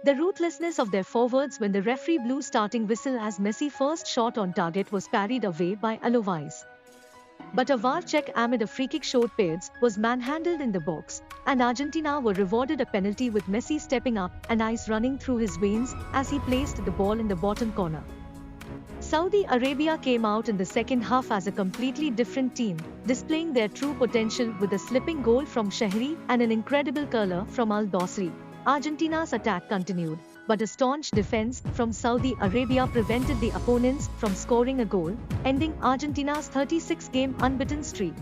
The ruthlessness of their forwards when the referee blew starting whistle as Messi's first shot on target was parried away by Alois. But a VAR check amid a free kick showed Paredes was manhandled in the box, and Argentina were rewarded a penalty with Messi stepping up and ice running through his veins as he placed the ball in the bottom corner. Saudi Arabia came out in the second half as a completely different team, displaying their true potential with a slipping goal from Shehri and an incredible curler from Dawsari. Argentina's attack continued, but a staunch defense from Saudi Arabia prevented the opponents from scoring a goal, ending Argentina's 36-game unbeaten streak.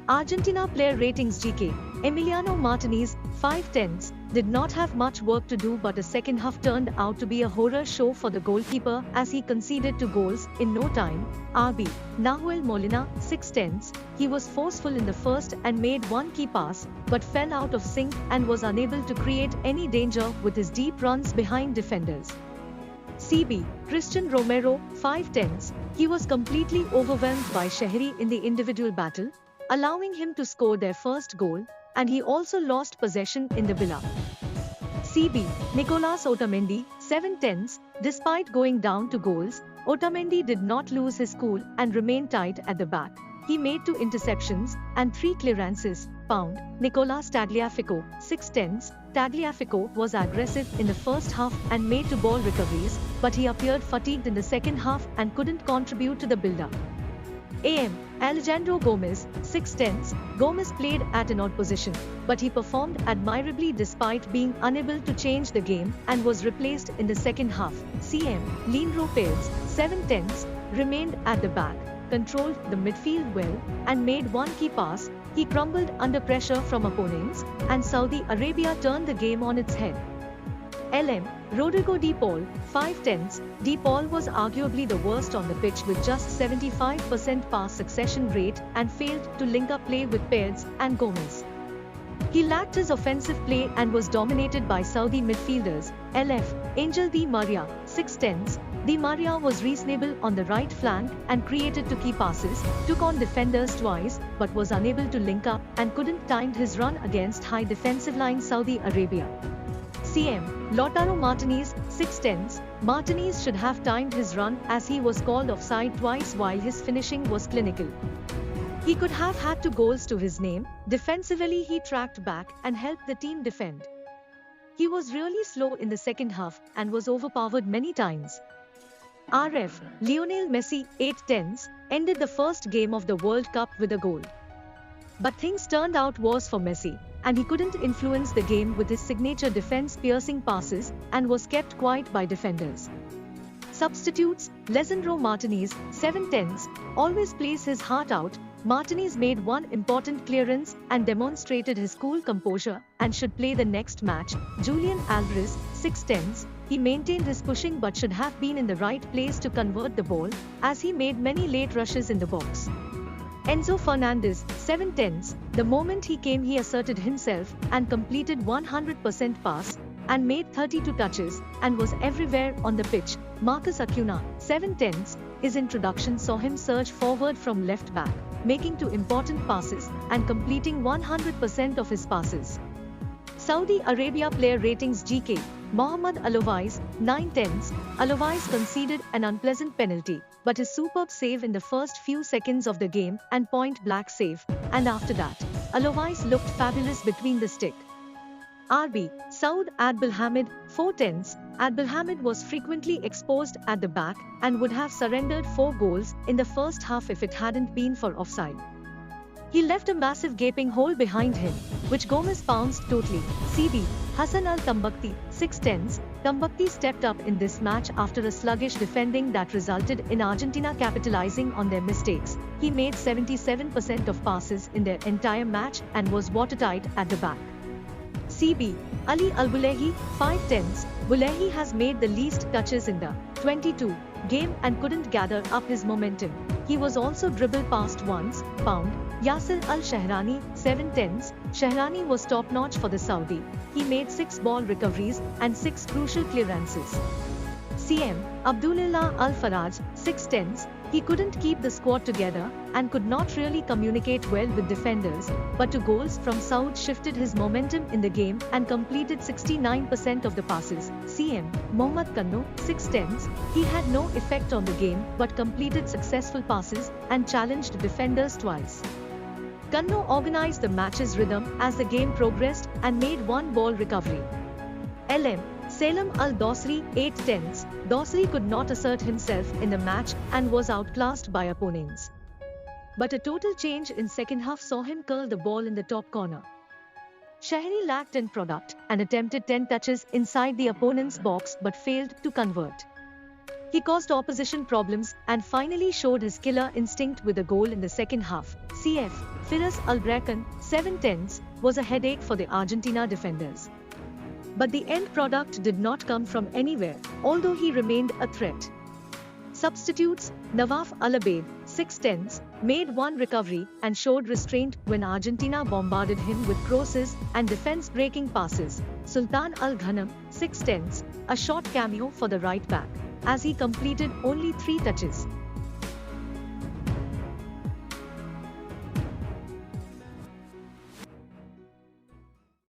Argentina player ratingsGK, Emiliano Martinez, 5'10", did not have much work to do, but the second half turned out to be a horror show for the goalkeeper as he conceded 2 goals in no time. RB, Nahuel Molina, 6'10", he was forceful in the first and made one key pass, but fell out of sync and was unable to create any danger with his deep runs behind defenders. CB, Cristian Romero, 5'10", he was completely overwhelmed by Shehri in the individual battle, allowing him to score their first goal, and he also lost possession in the buil-up. CB, Nicolas Otamendi, 7'10", despite going down 2 goals, Otamendi did not lose his cool and remained tight at the back. He made 2 interceptions and 3 clearances. Nicolas Tagliafico, 6'10", Tagliafico was aggressive in the first half and made 2 ball recoveries, but he appeared fatigued in the second half and couldn't contribute to the build-up. AM, Alejandro Gomez, 6'10", Gomez played at an odd position, but he performed admirably despite being unable to change the game and was replaced in the second half. CM, Leandro Paredes, 7'10", remained at the back, controlled the midfield well, and made one key pass. He crumbled under pressure from opponents, and Saudi Arabia turned the game on its head. LM, Rodrigo De Paul, 5'10", De Paul was arguably the worst on the pitch with just 75% pass succession rate and failed to link up play with Paredes and Gomez. He lacked his offensive play and was dominated by Saudi midfielders. LF, Angel Di Maria, 6'10", Di Maria was reasonable on the right flank and created 2 key passes, took on defenders twice but was unable to link up and couldn't time his run against high defensive line Saudi Arabia. CM, Lautaro Martinez, 6'10", Martinez should have timed his run as he was called offside twice while his finishing was clinical. He could have had 2 goals to his name. Defensively he tracked back and helped the team defend. He was really slow in the second half and was overpowered many times. RF, Lionel Messi, 8'10", ended the first game of the World Cup with a goal. But things turned out worse for Messi, and he couldn't influence the game with his signature defense-piercing passes and was kept quiet by defenders. Substitutes, Lisandro Martinez, 7'10", always plays his heart out. Martinez made one important clearance and demonstrated his cool composure and should play the next match. Julian Alvarez, 6'10", he maintained his pushing but should have been in the right place to convert the ball, as he made many late rushes in the box. Enzo Fernandez, 7'10", the moment he came he asserted himself and completed 100% pass and made 32 touches and was everywhere on the pitch. Marcus Acuna, 7'10", his introduction saw him surge forward from left back, making 2 important passes and completing 100% of his passes. Saudi Arabia player ratingsGK, Mohamed Alois, 9'10". Alois conceded an unpleasant penalty, but his superb save in the first few seconds of the game and point-blank save, and after that, Alois looked fabulous between the stick. RB, Saud Abdelhamid, 4'10". Abdelhamid was frequently exposed at the back and would have surrendered 4 goals in the first half if it hadn't been for offside. He left a massive gaping hole behind him, which Gomez pounced totally. CB, Hassan Al-Tambakti, 6'10". Tambakti stepped up in this match after a sluggish defending that resulted in Argentina capitalizing on their mistakes. He made 77% of passes in their entire match and was watertight at the back. CB, Ali Al-Bulahi, 5'10". Bulahi has made the least touches in the 22 game and couldn't gather up his momentum. He was also dribbled past once. Yasser Al-Shehrani, 7'10". Shehrani was top-notch for the Saudi. He made 6 ball recoveries and 6 crucial clearances. CM, Abdullah Al-Faraj, 6'10". He couldn't keep the squad together and could not really communicate well with defenders, but two goals from Saud shifted his momentum in the game and completed 69% of the passes. CM Mohammad Kanno, 6 he had no effect on the game but completed successful passes and challenged defenders twice. Kanno organized the match's rhythm as the game progressed and made one ball recovery. LM Salem Al-Dawsari, 8 Dawsari could not assert himself in the match and was outclassed by opponents. But a total change in second half saw him curl the ball in the top corner. Shehri lacked in product and attempted 10 touches inside the opponent's box but failed to convert. He caused opposition problems and finally showed his killer instinct with a goal in the second half. CF Firas Al-Brakan, 7 was a headache for the Argentina defenders. But the end product did not come from anywhere, although he remained a threat. Substitutes, Nawaf Al-Abeid, 6 made one recovery and showed restraint when Argentina bombarded him with crosses and defense-breaking passes. Sultan Al-Ghanam, 6 a short cameo for the right back, as he completed only 3 touches.